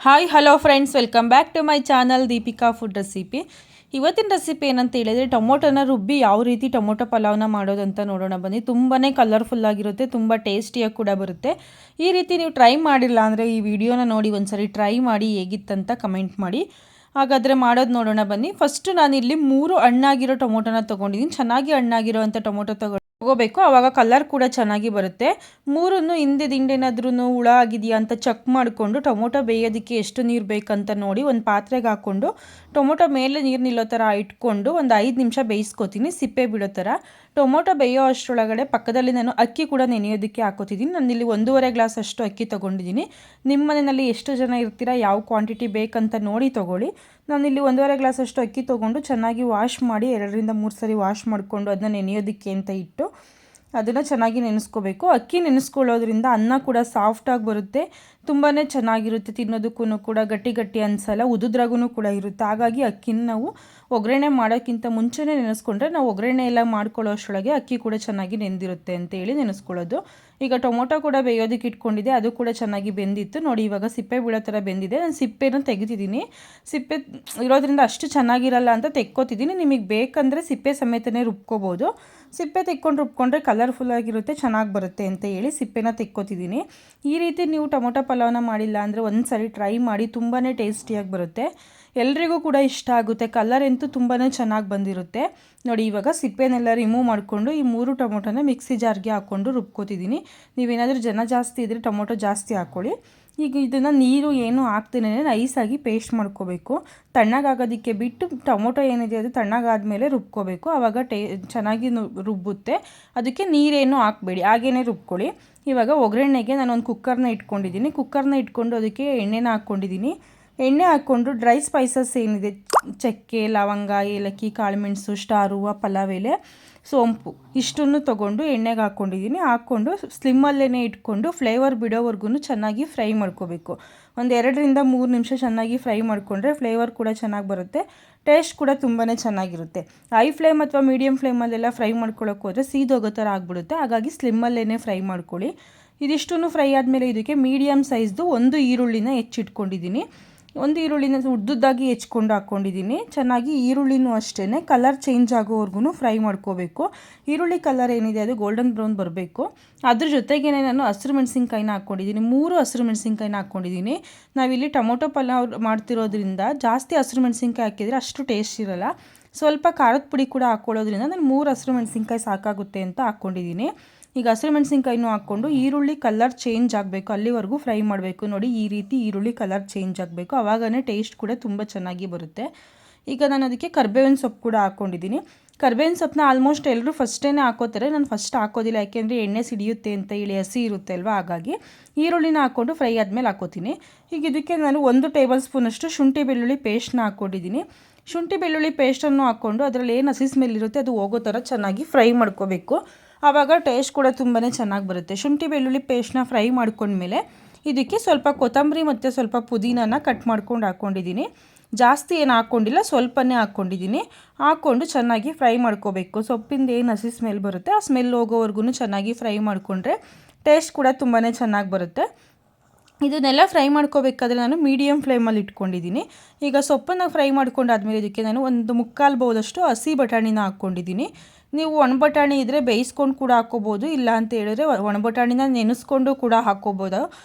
Hi hello friends, welcome back to my channel Deepika food recipe. ಇವತ್ತಿನ recipe ಏನಂತ ಹೇಳಿದರೆ ಟೊಮೊಟೊನ ರುಬ್ಬಿ ಯಾವ ರೀತಿ ಟೊಮೊಟೊ ಪಲಾವ್ನ ಮಾಡೋದಂತ ನೋಡೋಣ ಬನ್ನಿ. ತುಂಬಾ ಕಲರ್ಫುಲ್ಲಾಗಿರುತ್ತೆ, ತುಂಬ ಟೇಸ್ಟಿಯಾಗಿ ಕೂಡ ಬರುತ್ತೆ. ಈ ರೀತಿ ನೀವು ಟ್ರೈ ಮಾಡಿಲ್ಲ ಅಂದರೆ ಈ ವಿಡಿಯೋನ ನೋಡಿ ಒಂದ್ಸರಿ ಟ್ರೈ ಮಾಡಿ ಹೇಗಿತ್ತಂತ ಕಮೆಂಟ್ ಮಾಡಿ. ಹಾಗಾದರೆ ಮಾಡೋದು ನೋಡೋಣ ಬನ್ನಿ. ಫಸ್ಟು ನಾನಿಲ್ಲಿ 3 ಹಣ್ಣಾಗಿರೋ ಟೊಮೊಟೊನ ತೊಗೊಂಡಿದ್ದೀನಿ. ಚೆನ್ನಾಗಿ ಹಣ್ಣಾಗಿರೋ ಅಂಥ ಟೊಮೊಟೊ ತಗೋಬೇಕು, ಆವಾಗ ಕಲರ್ ಕೂಡ ಚೆನ್ನಾಗಿ ಬರುತ್ತೆ. ಮೂರನ್ನು ಹಿಂದೇನಾದ್ರೂ ಹುಳ ಆಗಿದೆಯಾ ಅಂತ ಚೆಕ್ ಮಾಡಿಕೊಂಡು ಟೊಮೊಟೊ ಬೇಯೋದಕ್ಕೆ ಎಷ್ಟು ನೀರು ಬೇಕಂತ ನೋಡಿ ಒಂದು ಪಾತ್ರೆಗೆ ಹಾಕ್ಕೊಂಡು ಟೊಮೊಟೊ ಮೇಲೆ ನೀರು ನಿಲ್ಲೋ ಥರ ಇಟ್ಕೊಂಡು ಒಂದು 5 ನಿಮಿಷ ಬೇಯಿಸ್ಕೊತೀನಿ, ಸಿಪ್ಪೆ ಬಿಡೋ ಥರ. ಟೊಮೊಟೊ ಬೇಯೋ ಅಷ್ಟರೊಳಗಡೆ ಪಕ್ಕದಲ್ಲಿ ನಾನು ಅಕ್ಕಿ ಕೂಡ ನೆನೆಯೋದಕ್ಕೆ ಹಾಕೋತಿದ್ದೀನಿ. ನಾನಿಲ್ಲಿ 1.5 ಗ್ಲಾಸ್ ಅಷ್ಟು ಅಕ್ಕಿ ತೊಗೊಂಡಿದ್ದೀನಿ. ನಿಮ್ಮ ಮನೆಯಲ್ಲಿ ಎಷ್ಟು ಜನ ಇರ್ತೀರಾ, ಯಾವ ಕ್ವಾಂಟಿಟಿ ಬೇಕಂತ ನೋಡಿ ತೊಗೊಳ್ಳಿ. ನಾನಿಲ್ಲಿ 1.5 ಗ್ಲಾಸ್ ಅಷ್ಟು ಅಕ್ಕಿ ತೊಗೊಂಡು ಚೆನ್ನಾಗಿ ವಾಶ್ ಮಾಡಿ 2ರಿಂದ 3 ಸರಿ ವಾಶ್ ಮಾಡಿಕೊಂಡು ಅದನ್ನ ನೆನೆಯೋದಕ್ಕೆ ಅಂತ ಇಟ್ಟು ಅದನ್ನು ಚೆನ್ನಾಗಿ ನೆನೆಸ್ಕೋಬೇಕು. ಅಕ್ಕಿ ನೆನೆಸ್ಕೊಳ್ಳೋದ್ರಿಂದ ಅನ್ನ ಕೂಡ ಸಾಫ್ಟಾಗಿ ಬರುತ್ತೆ, ತುಂಬಾ ಚೆನ್ನಾಗಿರುತ್ತೆ. ತಿನ್ನೋದಕ್ಕೂ ಕೂಡ ಗಟ್ಟಿ ಗಟ್ಟಿ ಅನಿಸಲ್ಲ, ಉದುದ್ರಾಗೂ ಕೂಡ ಇರುತ್ತೆ. ಹಾಗಾಗಿ ಅಕ್ಕಿನ ನಾವು ಒಗ್ಗರಣೆ ಮಾಡೋಕ್ಕಿಂತ ಮುಂಚೆನೇ ನೆನೆಸ್ಕೊಂಡ್ರೆ ನಾವು ಒಗ್ಗರಣೆ ಎಲ್ಲ ಮಾಡ್ಕೊಳ್ಳೋ ಅಷ್ಟರೊಳಗೆ ಅಕ್ಕಿ ಕೂಡ ಚೆನ್ನಾಗಿ ನೆಂದಿರುತ್ತೆ ಅಂತೇಳಿ ನೆನೆಸ್ಕೊಳ್ಳೋದು. ಈಗ ಟೊಮೊಟೊ ಕೂಡ ಬೇಯೋದಕ್ಕೆ ಇಟ್ಕೊಂಡಿದ್ದೆ, ಅದು ಕೂಡ ಚೆನ್ನಾಗಿ ಬೆಂದಿತ್ತು ನೋಡಿ. ಇವಾಗ ಸಿಪ್ಪೆ ಬೀಳೋ ಥರ ಬೆಂದಿದೆ. ನಾನು ಸಿಪ್ಪೆನ ತೆಗಿತಿದ್ದೀನಿ. ಸಿಪ್ಪೆ ಇರೋದ್ರಿಂದ ಅಷ್ಟು ಚೆನ್ನಾಗಿರಲ್ಲ ಅಂತ ತೆಕ್ಕೋತಿದ್ದೀನಿ. ನಿಮಗೆ ಬೇಕಂದರೆ ಸಿಪ್ಪೆ ಸಮೇತನೇ ರುಬ್ಕೋಬೋದು. ಸಿಪ್ಪೆ ತೆಕ್ಕೊಂಡು ರುಬ್ಕೊಂಡ್ರೆ ಕಲರ್ಫುಲ್ಲಾಗಿರುತ್ತೆ, ಚೆನ್ನಾಗಿ ಬರುತ್ತೆ ಅಂತ ಹೇಳಿ ಸಿಪ್ಪೆನ ತೆಕ್ಕೋತಿದ್ದೀನಿ. ಈ ರೀತಿ ನೀವು ಟೊಮೊಟೊ ಪಲಾವ್ನ ಮಾಡಿಲ್ಲ ಅಂದರೆ ಒಂದು ಸರಿ ಟ್ರೈ ಮಾಡಿ, ತುಂಬಾ ಟೇಸ್ಟಿಯಾಗಿ ಬರುತ್ತೆ. ಎಲ್ರಿಗೂ ಕೂಡ ಇಷ್ಟ ಆಗುತ್ತೆ. ಕಲರ್ ಅಂತೂ ತುಂಬಾ ಚೆನ್ನಾಗಿ ಬಂದಿರುತ್ತೆ ನೋಡಿ. ಇವಾಗ ಸಿಪ್ಪೆನೆಲ್ಲ ರಿಮೂವ್ ಮಾಡಿಕೊಂಡು ಈ 3 ಟೊಮೊಟೊನ ಮಿಕ್ಸಿ ಜಾರ್ಗೆ ಹಾಕ್ಕೊಂಡು ರುಬ್ಕೋತಿದ್ದೀನಿ. ನೀವೇನಾದರೂ ಜನ ಜಾಸ್ತಿ ಇದ್ದರೆ ಟೊಮೊಟೊ ಜಾಸ್ತಿ ಹಾಕ್ಕೊಳ್ಳಿ. ಈಗ ಇದನ್ನು ನೀರು ಏನು ಹಾಕ್ತೇನೆ ನೈಸಾಗಿ ಪೇಸ್ಟ್ ಮಾಡ್ಕೋಬೇಕು. ತಣ್ಣಗಾಗೋದಕ್ಕೆ ಬಿಟ್ಟು ಟೊಮೊಟೊ ಏನಿದೆ ಅದು ತಣ್ಣಗಾದ್ಮೇಲೆ ರುಬ್ಕೋಬೇಕು, ಆವಾಗ ಚೆನ್ನಾಗಿ ರುಬ್ಬುತ್ತೆ. ಅದಕ್ಕೆ ನೀರೇನು ಹಾಕಬೇಡಿ, ಹಾಗೇ ರುಬ್ಕೊಳ್ಳಿ. ಇವಾಗ ಒಗ್ಗರಣೆಗೆ ನಾನು ಒಂದು ಕುಕ್ಕರ್ನ ಇಟ್ಕೊಂಡಿದ್ದೀನಿ. ಕುಕ್ಕರ್ನ ಇಟ್ಕೊಂಡು ಅದಕ್ಕೆ ಎಣ್ಣೆನ ಹಾಕ್ಕೊಂಡಿದ್ದೀನಿ. ಎಣ್ಣೆ ಹಾಕ್ಕೊಂಡು ಡ್ರೈ ಸ್ಪೈಸಸ್ ಏನಿದೆ, ಚಕ್ಕೆ, ಲವಂಗ, ಏಲಕ್ಕಿ, ಕಾಳುಮೆಣಸು, ಸ್ಟಾರ್ ಹೂವು, ಪಲಾವ್ ಎಲೆ, ಸೋಂಪು ಇಷ್ಟನ್ನು ತೊಗೊಂಡು ಎಣ್ಣೆಗೆ ಹಾಕ್ಕೊಂಡಿದ್ದೀನಿ. ಹಾಕ್ಕೊಂಡು ಸ್ಲಿಮ್ಮಲ್ಲೇ ಇಟ್ಕೊಂಡು ಫ್ಲೇವರ್ ಬಿಡೋವರೆಗೂ ಚೆನ್ನಾಗಿ ಫ್ರೈ ಮಾಡ್ಕೋಬೇಕು. ಒಂದು 2ರಿಂದ 3 ನಿಮಿಷ ಚೆನ್ನಾಗಿ ಫ್ರೈ ಮಾಡಿಕೊಂಡ್ರೆ ಫ್ಲೇವರ್ ಕೂಡ ಚೆನ್ನಾಗಿ ಬರುತ್ತೆ, ಟೇಸ್ಟ್ ಕೂಡ ತುಂಬಾ ಚೆನ್ನಾಗಿರುತ್ತೆ. ಹೈ ಫ್ಲೇಮ್ ಅಥವಾ ಮೀಡಿಯಮ್ ಫ್ಲೇಮಲ್ಲೆಲ್ಲ ಫ್ರೈ ಮಾಡ್ಕೊಳ್ಳೋಕೆ ಹೋದರೆ ಸೀದೋಗೋ ಥರ ಆಗಿಬಿಡುತ್ತೆ. ಹಾಗಾಗಿ ಸ್ಲಿಮ್ಮಲ್ಲೇ ಫ್ರೈ ಮಾಡ್ಕೊಳ್ಳಿ. ಇದಿಷ್ಟನ್ನು ಫ್ರೈ ಆದಮೇಲೆ ಇದಕ್ಕೆ ಮೀಡಿಯಮ್ ಸೈಜ್ದು 1 ಈರುಳ್ಳಿನ ಹೆಚ್ಚಿಟ್ಕೊಂಡಿದ್ದೀನಿ. 1 ಈರುಳ್ಳಿನ ಉದ್ದುದ್ದಾಗಿ ಹೆಚ್ಕೊಂಡು ಹಾಕ್ಕೊಂಡಿದ್ದೀನಿ. ಚೆನ್ನಾಗಿ ಈರುಳ್ಳಿನೂ ಅಷ್ಟೇ ಕಲರ್ ಚೇಂಜ್ ಆಗೋವರೆಗೂ ಫ್ರೈ ಮಾಡ್ಕೋಬೇಕು. ಈರುಳ್ಳಿ ಕಲರ್ ಏನಿದೆ ಅದು ಗೋಲ್ಡನ್ ಬ್ರೌನ್ ಬರಬೇಕು. ಅದ್ರ ಜೊತೆಗೇ ನಾನು ಹಸಿರು ಮೆಣಸಿನ್ಕಾಯಿನ ಹಾಕ್ಕೊಂಡಿದ್ದೀನಿ. 3 ಹಸಿರು ಮೆಣಸಿನ್ಕಾಯಿನ ಹಾಕ್ಕೊಂಡಿದ್ದೀನಿ. ನಾವಿಲ್ಲಿ ಟೊಮೊಟೊ ಪಲಾವ್ ಮಾಡ್ತಿರೋದ್ರಿಂದ ಜಾಸ್ತಿ ಹಸಿರು ಮೆಣಸಿನ್ಕಾಯಿ ಹಾಕಿದರೆ ಅಷ್ಟು ಟೇಸ್ಟ್ ಇರೋಲ್ಲ. ಸ್ವಲ್ಪ ಖಾರದ ಪುಡಿ ಕೂಡ ಹಾಕ್ಕೊಳ್ಳೋದ್ರಿಂದ ನಾನು 3 ಹಸಿರು ಮೆಣಸಿನ್ಕಾಯಿ ಸಾಕಾಗುತ್ತೆ ಅಂತ ಹಾಕ್ಕೊಂಡಿದ್ದೀನಿ. ಈಗ ಹಸಿರು ಮೆಣಸಿನ್ಕಾಯಿನೂ ಹಾಕ್ಕೊಂಡು ಈರುಳ್ಳಿ ಕಲರ್ ಚೇಂಜ್ ಆಗಬೇಕು, ಅಲ್ಲಿವರೆಗೂ ಫ್ರೈ ಮಾಡಬೇಕು ನೋಡಿ. ಈ ರೀತಿ ಈರುಳ್ಳಿ ಕಲರ್ ಚೇಂಜ್ ಆಗಬೇಕು, ಆವಾಗನೇ ಟೇಸ್ಟ್ ಕೂಡ ತುಂಬ ಚೆನ್ನಾಗಿ ಬರುತ್ತೆ. ಈಗ ನಾನು ಅದಕ್ಕೆ ಕರಿಬೇವಿನ ಸೊಪ್ಪು ಕೂಡ ಹಾಕ್ಕೊಂಡಿದ್ದೀನಿ. ಕರಿಬೇವಿನ ಸೊಪ್ಪನ್ನ ಆಲ್ಮೋಸ್ಟ್ ಎಲ್ಲರೂ ಫಸ್ಟೇ ಹಾಕೋತಾರೆ, ನಾನು ಫಸ್ಟ್ ಹಾಕೋದಿಲ್ಲ, ಯಾಕೆಂದರೆ ಎಣ್ಣೆ ಸಿಡಿಯುತ್ತೆ ಅಂತ ಹೇಳಿ, ಹಸಿ ಇರುತ್ತೆ ಅಲ್ವಾ. ಹಾಗಾಗಿ ಈರುಳ್ಳಿನ ಹಾಕ್ಕೊಂಡು ಫ್ರೈ ಆದಮೇಲೆ ಹಾಕೋತೀನಿ. ಈಗ ಇದಕ್ಕೆ ನಾನು 1 ಟೇಬಲ್ ಸ್ಪೂನಷ್ಟು ಶುಂಠಿ ಬೆಳ್ಳುಳ್ಳಿ ಪೇಸ್ಟ್ನ ಹಾಕ್ಕೊಂಡಿದ್ದೀನಿ. ಶುಂಠಿ ಬೆಳ್ಳುಳ್ಳಿ ಪೇಸ್ಟನ್ನು ಹಾಕ್ಕೊಂಡು ಅದರಲ್ಲಿ ಏನು ಹಸಿ ಸ್ಮೆಲ್ ಇರುತ್ತೆ ಅದು ಹೋಗೋ ಥರ ಚೆನ್ನಾಗಿ ಫ್ರೈ ಮಾಡ್ಕೋಬೇಕು. ಆವಾಗ ಟೇಸ್ಟ್ ಕೂಡ ತುಂಬಾ ಚೆನ್ನಾಗಿ ಬರುತ್ತೆ. ಶುಂಠಿ ಬೆಳ್ಳುಳ್ಳಿ ಪೇಸ್ಟ್ನ ಫ್ರೈ ಮಾಡ್ಕೊಂಡ್ಮೇಲೆ ಇದಕ್ಕೆ ಸ್ವಲ್ಪ ಕೊತ್ತಂಬರಿ ಮತ್ತು ಸ್ವಲ್ಪ ಪುದೀನನ ಕಟ್ ಮಾಡ್ಕೊಂಡು ಹಾಕ್ಕೊಂಡಿದ್ದೀನಿ. ಜಾಸ್ತಿ ಏನು ಹಾಕ್ಕೊಂಡಿಲ್ಲ, ಸ್ವಲ್ಪನೇ ಹಾಕ್ಕೊಂಡಿದ್ದೀನಿ. ಹಾಕ್ಕೊಂಡು ಚೆನ್ನಾಗಿ ಫ್ರೈ ಮಾಡ್ಕೋಬೇಕು. ಸೊಪ್ಪಿಂದ ಏನು ಹಸಿ ಸ್ಮೆಲ್ ಬರುತ್ತೆ ಆ ಸ್ಮೆಲ್ ಹೋಗೋವರೆಗೂ ಚೆನ್ನಾಗಿ ಫ್ರೈ ಮಾಡಿಕೊಂಡ್ರೆ ಟೇಸ್ಟ್ ಕೂಡ ತುಂಬಾ ಚೆನ್ನಾಗಿ ಬರುತ್ತೆ. ಇದನ್ನೆಲ್ಲ ಫ್ರೈ ಮಾಡ್ಕೋಬೇಕಾದ್ರೆ ನಾನು ಮೀಡಿಯಮ್ ಫ್ಲೇಮಲ್ಲಿ ಇಟ್ಕೊಂಡಿದ್ದೀನಿ. ಈಗ ಸೊಪ್ಪನ್ನು ಫ್ರೈ ಮಾಡ್ಕೊಂಡಾದ್ಮೇಲೆ ಇದಕ್ಕೆ ನಾನು 1/4 ಬೌಲಷ್ಟು ಹಸಿ ಬಟಾಣಿನ ಹಾಕ್ಕೊಂಡಿದ್ದೀನಿ. ನೀವು ಒಣ ಬಟಾಣಿ ಇದ್ದರೆ ಬೇಯಿಸ್ಕೊಂಡು ಕೂಡ ಹಾಕ್ಕೋಬೋದು, ಇಲ್ಲ ಅಂತ ಹೇಳಿದ್ರೆ ಒಣ ಬಟಾಣಿನ ನೆನೆಸ್ಕೊಂಡು ಕೂಡ ಹಾಕ್ಕೋಬೋದು.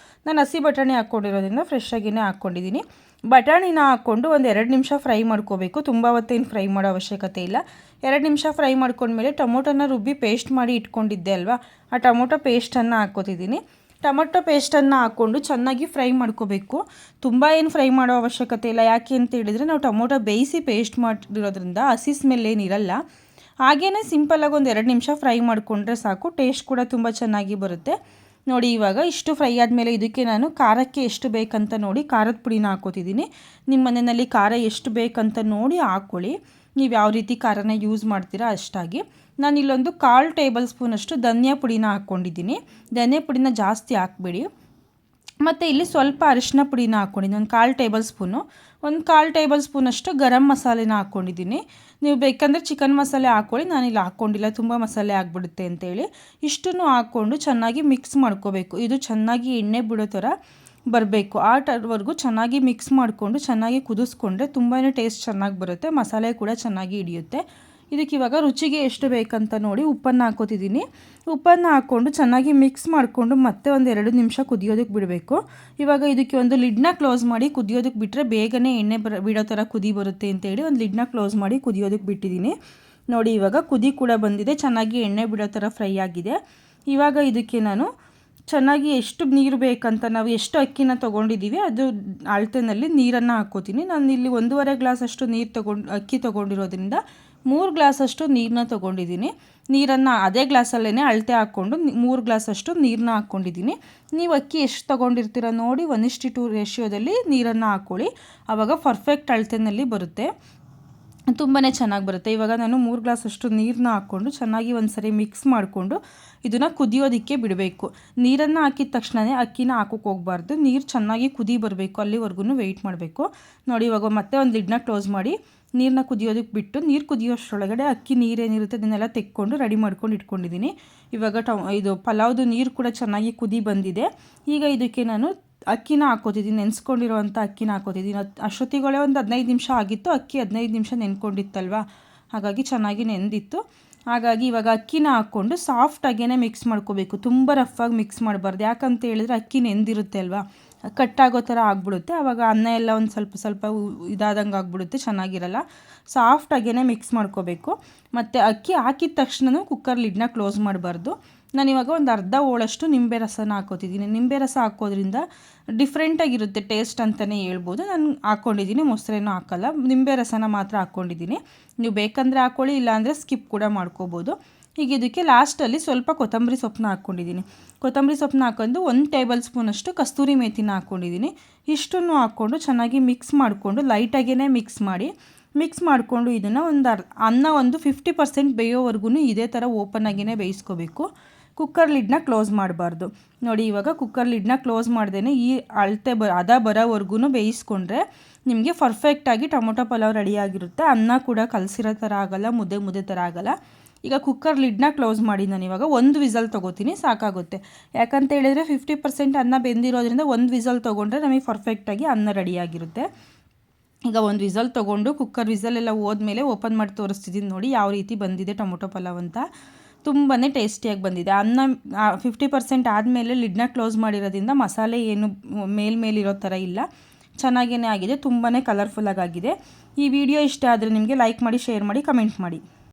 ನಾನು ಹಸಿ ಬಟಾಣಿ ಹಾಕ್ಕೊಂಡಿರೋದ್ರಿಂದ ಫ್ರೆಶ್ ಆಗಿಯೇ ಹಾಕ್ಕೊಂಡಿದ್ದೀನಿ. ಬಟಾಣಿನ ಹಾಕ್ಕೊಂಡು ಒಂದು 2 ನಿಮಿಷ ಫ್ರೈ ಮಾಡ್ಕೋಬೇಕು. ತುಂಬ ಹೊತ್ತೇನು ಫ್ರೈ ಮಾಡೋ ಅವಶ್ಯಕತೆ ಇಲ್ಲ. 2 ನಿಮಿಷ ಫ್ರೈ ಮಾಡ್ಕೊಂಡ್ಮೇಲೆ ಟೊಮೊಟೊನ ರುಬ್ಬಿ ಪೇಸ್ಟ್ ಮಾಡಿ ಇಟ್ಕೊಂಡಿದ್ದೆ ಅಲ್ವಾ, ಆ ಟೊಮೊಟೊ ಪೇಸ್ಟನ್ನು ಹಾಕ್ಕೋತಿದ್ದೀನಿ. ಟೊಮೊಟೊ ಪೇಸ್ಟನ್ನು ಹಾಕ್ಕೊಂಡು ಚೆನ್ನಾಗಿ ಫ್ರೈ ಮಾಡ್ಕೋಬೇಕು. ತುಂಬ ಏನು ಫ್ರೈ ಮಾಡೋ ಅವಶ್ಯಕತೆ ಇಲ್ಲ, ಯಾಕೆ ಅಂತ ಹೇಳಿದರೆ ನಾವು ಟೊಮೊಟೊ ಬೇಯಿಸಿ ಪೇಸ್ಟ್ ಮಾಡಿರೋದ್ರಿಂದ ಹಸಿ ಸ್ಮೆಲ್ ಏನಿರಲ್ಲ. ಹಾಗೇ ಸಿಂಪಲ್ಲಾಗಿ ಒಂದು 2 ನಿಮಿಷ ಫ್ರೈ ಮಾಡಿಕೊಂಡ್ರೆ ಸಾಕು, ಟೇಸ್ಟ್ ಕೂಡ ತುಂಬ ಚೆನ್ನಾಗಿ ಬರುತ್ತೆ ನೋಡಿ. ಇವಾಗ ಇಷ್ಟು ಫ್ರೈ ಆದಮೇಲೆ ಇದಕ್ಕೆ ನಾನು ಖಾರಕ್ಕೆ ಎಷ್ಟು ಬೇಕಂತ ನೋಡಿ ಖಾರದ ಪುಡಿನ ಹಾಕ್ಕೋತಿದ್ದೀನಿ. ನಿಮ್ಮ ಮನೆಯಲ್ಲಿ ಖಾರ ಎಷ್ಟು ಬೇಕಂತ ನೋಡಿ ಹಾಕ್ಕೊಳ್ಳಿ, ನೀವು ಯಾವ ರೀತಿ ಖಾರನ ಯೂಸ್ ಮಾಡ್ತೀರಾ ಅಷ್ಟಾಗಿ. ನಾನು ಇಲ್ಲೊಂದು 1/4 ಟೇಬಲ್ ಸ್ಪೂನಷ್ಟು ಧನಿಯಾ ಪುಡಿನ ಹಾಕ್ಕೊಂಡಿದ್ದೀನಿ. ಧನಿಯಾ ಪುಡಿನ ಜಾಸ್ತಿ ಹಾಕ್ಬೇಡಿ. ಮತ್ತು ಇಲ್ಲಿ ಸ್ವಲ್ಪ ಅರಿಶಿನ ಪುಡಿನ ಹಾಕ್ಕೊಂಡಿದ್ದೀನಿ, ಒಂದು 1/4 ಟೇಬಲ್ ಸ್ಪೂನು. ಒಂದು 1/4 ಟೇಬಲ್ ಸ್ಪೂನಷ್ಟು ಗರಂ ಮಸಾಲೆನ ಹಾಕ್ಕೊಂಡಿದ್ದೀನಿ. ನೀವು ಬೇಕಂದರೆ ಚಿಕನ್ ಮಸಾಲೆ ಹಾಕ್ಕೊಳ್ಳಿ, ನಾನಿಲ್ಲಿ ಹಾಕ್ಕೊಂಡಿಲ್ಲ, ತುಂಬ ಮಸಾಲೆ ಆಗಿಬಿಡುತ್ತೆ ಅಂತೇಳಿ. ಇಷ್ಟನ್ನು ಹಾಕ್ಕೊಂಡು ಚೆನ್ನಾಗಿ ಮಿಕ್ಸ್ ಮಾಡ್ಕೋಬೇಕು. ಇದು ಚೆನ್ನಾಗಿ ಎಣ್ಣೆ ಬಿಡೋ ಥರ ಬರಬೇಕು. ಆ ಟರ್ವರೆಗೂ ಚೆನ್ನಾಗಿ ಮಿಕ್ಸ್ ಮಾಡಿಕೊಂಡು ಚೆನ್ನಾಗಿ ಕುದಿಸ್ಕೊಂಡ್ರೆ ತುಂಬಾ ಟೇಸ್ಟ್ ಚೆನ್ನಾಗಿ ಬರುತ್ತೆ, ಮಸಾಲೆ ಕೂಡ ಚೆನ್ನಾಗಿ ಹಿಡಿಯುತ್ತೆ. ಇದಕ್ಕೆ ಇವಾಗ ರುಚಿಗೆ ಎಷ್ಟು ಬೇಕಂತ ನೋಡಿ ಉಪ್ಪನ್ನು ಹಾಕೋತಿದ್ದೀನಿ. ಉಪ್ಪನ್ನು ಹಾಕ್ಕೊಂಡು ಚೆನ್ನಾಗಿ ಮಿಕ್ಸ್ ಮಾಡಿಕೊಂಡು ಮತ್ತೆ ಒಂದು 2 ನಿಮಿಷ ಕುದಿಯೋದಕ್ಕೆ ಬಿಡಬೇಕು. ಇವಾಗ ಇದಕ್ಕೆ ಒಂದು ಲಿಡ್ನ ಕ್ಲೋಸ್ ಮಾಡಿ ಕುದಿಯೋದಕ್ಕೆ ಬಿಟ್ಟರೆ ಬೇಗನೆ ಎಣ್ಣೆ ಬಿಡೋ ಥರ ಕುದಿ ಬರುತ್ತೆ ಅಂತೇಳಿ ಒಂದು ಲಿಡ್ನ ಕ್ಲೋಸ್ ಮಾಡಿ ಕುದಿಯೋದಕ್ಕೆ ಬಿಟ್ಟಿದ್ದೀನಿ. ನೋಡಿ ಇವಾಗ ಕುದಿ ಕೂಡ ಬಂದಿದೆ, ಚೆನ್ನಾಗಿ ಎಣ್ಣೆ ಬಿಡೋ ಥರ ಫ್ರೈ ಆಗಿದೆ. ಇವಾಗ ಇದಕ್ಕೆ ನಾನು ಚೆನ್ನಾಗಿ ಎಷ್ಟು ನೀರು ಬೇಕಂತ, ನಾವು ಎಷ್ಟು ಅಕ್ಕಿನ ತೊಗೊಂಡಿದ್ದೀವಿ ಅದು ಅಳತೆನಲ್ಲಿ ನೀರನ್ನು ಹಾಕ್ಕೋತೀನಿ. ನಾನು ಇಲ್ಲಿ 1.5 ಗ್ಲಾಸಷ್ಟು ಅಕ್ಕಿ ತೊಗೊಂಡಿರೋದ್ರಿಂದ 3 ಗ್ಲಾಸಷ್ಟು ನೀರನ್ನ ತೊಗೊಂಡಿದ್ದೀನಿ. ನೀರನ್ನು ಅದೇ ಗ್ಲಾಸಲ್ಲೇ ಅಳತೆ ಹಾಕ್ಕೊಂಡು 3 ಗ್ಲಾಸಷ್ಟು ನೀರನ್ನ ಹಾಕ್ಕೊಂಡಿದ್ದೀನಿ. ನೀವು ಅಕ್ಕಿ ಎಷ್ಟು ತೊಗೊಂಡಿರ್ತೀರ ನೋಡಿ 1:2 ರೇಷಿಯೋದಲ್ಲಿ ನೀರನ್ನು ಹಾಕ್ಕೊಳ್ಳಿ, ಆವಾಗ ಪರ್ಫೆಕ್ಟ್ ಅಳತೆನಲ್ಲಿ ಬರುತ್ತೆ, ತುಂಬಾ ಚೆನ್ನಾಗಿ ಬರುತ್ತೆ. ಇವಾಗ ನಾನು 3 ಗ್ಲಾಸಷ್ಟು ನೀರನ್ನ ಹಾಕ್ಕೊಂಡು ಚೆನ್ನಾಗಿ ಒಂದು ಸರಿ ಮಿಕ್ಸ್ ಮಾಡಿಕೊಂಡು ಇದನ್ನು ಕುದಿಯೋದಕ್ಕೆ ಬಿಡಬೇಕು. ನೀರನ್ನು ಹಾಕಿದ ತಕ್ಷಣವೇ ಅಕ್ಕಿನ ಹಾಕೋಕ್ಕೆ ಹೋಗಬಾರ್ದು, ನೀರು ಚೆನ್ನಾಗಿ ಕುದಿ ಬರಬೇಕು, ಅಲ್ಲಿವರೆಗೂ ವೆಯ್ಟ್ ಮಾಡಬೇಕು. ನೋಡಿ ಇವಾಗ ಮತ್ತೆ ಒಂದು ಲಿಡ್ನ ಕ್ಲೋಸ್ ಮಾಡಿ ನೀರನ್ನ ಕುದಿಯೋದಕ್ಕೆ ಬಿಟ್ಟು ನೀರು ಕುದಿಯೋಷ್ಟರೊಳಗಡೆ ಅಕ್ಕಿ ನೀರೇನಿರುತ್ತೆ ಅದನ್ನೆಲ್ಲ ತೆಕ್ಕೊಂಡು ರೆಡಿ ಮಾಡ್ಕೊಂಡು ಇಟ್ಕೊಂಡಿದ್ದೀನಿ. ಇವಾಗ ಇದು ಪಲಾವ್ದು ನೀರು ಕೂಡ ಚೆನ್ನಾಗಿ ಕುದಿ ಬಂದಿದೆ. ಈಗ ಇದಕ್ಕೆ ನಾನು ಅಕ್ಕಿನ ಹಾಕೋತಿದ್ದೀನಿ, ನೆನೆಸ್ಕೊಂಡಿರೋವಂಥ ಅಕ್ಕಿನ ಹಾಕೋತಿದ್ದೀನಿ. ಅಷ್ಟೊತ್ತಿಗೊಳೇ ಒಂದು 15 ನಿಮಿಷ ಆಗಿತ್ತು, ಅಕ್ಕಿ 15 ನಿಮಿಷ ನೆನ್ಕೊಂಡಿತ್ತಲ್ವ, ಹಾಗಾಗಿ ಚೆನ್ನಾಗಿ ನೆಂದಿತ್ತು. ಹಾಗಾಗಿ ಇವಾಗ ಅಕ್ಕಿನ ಹಾಕ್ಕೊಂಡು ಸಾಫ್ಟಾಗೇ ಮಿಕ್ಸ್ ಮಾಡ್ಕೋಬೇಕು, ತುಂಬ ರಫಾಗಿ ಮಿಕ್ಸ್ ಮಾಡಬಾರ್ದು. ಯಾಕಂತ ಹೇಳಿದ್ರೆ ಅಕ್ಕಿ ನೆಂದಿರುತ್ತೆ ಅಲ್ವಾ, ಕಟ್ಟಾಗೋ ಥರ ಆಗಿಬಿಡುತ್ತೆ, ಆವಾಗ ಅನ್ನ ಎಲ್ಲ ಒಂದು ಸ್ವಲ್ಪ ಇದಾದಂಗೆ ಆಗಿಬಿಡುತ್ತೆ, ಚೆನ್ನಾಗಿರಲ್ಲ. ಸಾಫ್ಟಾಗೇ ಮಿಕ್ಸ್ ಮಾಡ್ಕೋಬೇಕು. ಮತ್ತು ಅಕ್ಕಿ ಹಾಕಿದ ತಕ್ಷಣ ಕುಕ್ಕರ್ ಲಿಡ್ನ ಕ್ಲೋಸ್ ಮಾಡಬಾರ್ದು. ನಾನಿವಾಗ ಒಂದು ಅರ್ಧ ಹೋಳಷ್ಟು ನಿಂಬೆ ರಸನ ಹಾಕೋತಿದ್ದೀನಿ. ನಿಂಬೆ ರಸ ಹಾಕೋದ್ರಿಂದ ಡಿಫ್ರೆಂಟಾಗಿರುತ್ತೆ ಟೇಸ್ಟ್ ಅಂತಲೇ ಹೇಳ್ಬೋದು. ನಾನು ಹಾಕ್ಕೊಂಡಿದ್ದೀನಿ, ಮೊಸರೇನೂ ಹಾಕಲ್ಲ, ನಿಂಬೆ ರಸನ ಮಾತ್ರ ಹಾಕ್ಕೊಂಡಿದ್ದೀನಿ. ನೀವು ಬೇಕಂದರೆ ಹಾಕ್ಕೊಳ್ಳಿ, ಇಲ್ಲಾಂದರೆ ಸ್ಕಿಪ್ ಕೂಡ ಮಾಡ್ಕೋಬೋದು. ಈಗ ಇದಕ್ಕೆ ಲಾಸ್ಟಲ್ಲಿ ಸ್ವಲ್ಪ ಕೊತ್ತಂಬರಿ ಸೊಪ್ಪನ್ನ ಹಾಕ್ಕೊಂಡಿದ್ದೀನಿ. ಕೊತ್ತಂಬರಿ ಸೊಪ್ಪನ್ನ ಹಾಕೊಂಡು 1 ಟೇಬಲ್ ಸ್ಪೂನಷ್ಟು ಕಸ್ತೂರಿ ಮೇಥಿನ ಹಾಕ್ಕೊಂಡಿದ್ದೀನಿ. ಇಷ್ಟನ್ನು ಹಾಕ್ಕೊಂಡು ಚೆನ್ನಾಗಿ ಮಿಕ್ಸ್ ಮಾಡಿಕೊಂಡು ಲೈಟಾಗೇ ಮಿಕ್ಸ್ ಮಾಡಿಕೊಂಡು ಇದನ್ನು ಅನ್ನ ಒಂದು 50% ಬೇಯೋವರೆಗೂ ಇದೇ ಥರ ಓಪನ್ ಆಗಿಯೇ ಬೇಯಿಸ್ಕೋಬೇಕು. ಕುಕ್ಕರ್ ಲಿಡ್ನ ಕ್ಲೋಸ್ ಮಾಡಬಾರ್ದು. ನೋಡಿ ಇವಾಗ ಕುಕ್ಕರ್ ಲಿಡ್ನ ಕ್ಲೋಸ್ ಮಾಡ್ದೇ ಈ ಅಳತೆ ಬರೋವರೆಗೂ ಬೇಯಿಸ್ಕೊಂಡ್ರೆ ನಿಮಗೆ ಪರ್ಫೆಕ್ಟಾಗಿ ಟೊಮೊಟೊ ಪಲಾವ್ ರೆಡಿಯಾಗಿರುತ್ತೆ. ಅನ್ನ ಕೂಡ ಕಲಸಿರೋ ಥರ ಆಗೋಲ್ಲ, ಮುದ್ದೆ ಥರ ಆಗೋಲ್ಲ. ಈಗ ಕುಕ್ಕರ್ ಲಿಡ್ನ ಕ್ಲೋಸ್ ಮಾಡಿ ನಾನು ಇವಾಗ 1 ವಿಸಲ್ ತೊಗೋತೀನಿ, ಸಾಕಾಗುತ್ತೆ. ಯಾಕಂತ ಹೇಳಿದರೆ 50% ಅನ್ನ ಬೆಂದಿರೋದ್ರಿಂದ 1 ವಿಸಲ್ ತೊಗೊಂಡ್ರೆ ನಮಗೆ ಪರ್ಫೆಕ್ಟಾಗಿ ಅನ್ನ ರೆಡಿಯಾಗಿರುತ್ತೆ. ಈಗ 1 ವಿಸಲ್ ತೊಗೊಂಡು ಕುಕ್ಕರ್ ವಿಸಲೆಲ್ಲ ಹೋದ್ಮೇಲೆ ಓಪನ್ ಮಾಡಿ ತೋರಿಸ್ತಿದ್ದೀನಿ. ನೋಡಿ ಯಾವ ರೀತಿ ಬಂದಿದೆ ಟೊಮೊಟೊ ಪಲಾವ್ ಅಂತ, ತುಂಬಾ ಟೇಸ್ಟಿಯಾಗಿ ಬಂದಿದೆ. ಅನ್ನ 50% ಆದಮೇಲೆ ಲಿಡ್ನ ಕ್ಲೋಸ್ ಮಾಡಿರೋದ್ರಿಂದ ಮಸಾಲೆ ಏನು ಮೇಲಿರೋ ಥರ ಇಲ್ಲ, ಚೆನ್ನಾಗೇ ಆಗಿದೆ, ತುಂಬಾ ಕಲರ್ಫುಲ್ಲಾಗಿದೆ. ಈ ವಿಡಿಯೋ ಇಷ್ಟ ಆದರೆ ನಿಮಗೆ ಲೈಕ್ ಮಾಡಿ, ಶೇರ್ ಮಾಡಿ, ಕಮೆಂಟ್ ಮಾಡಿ.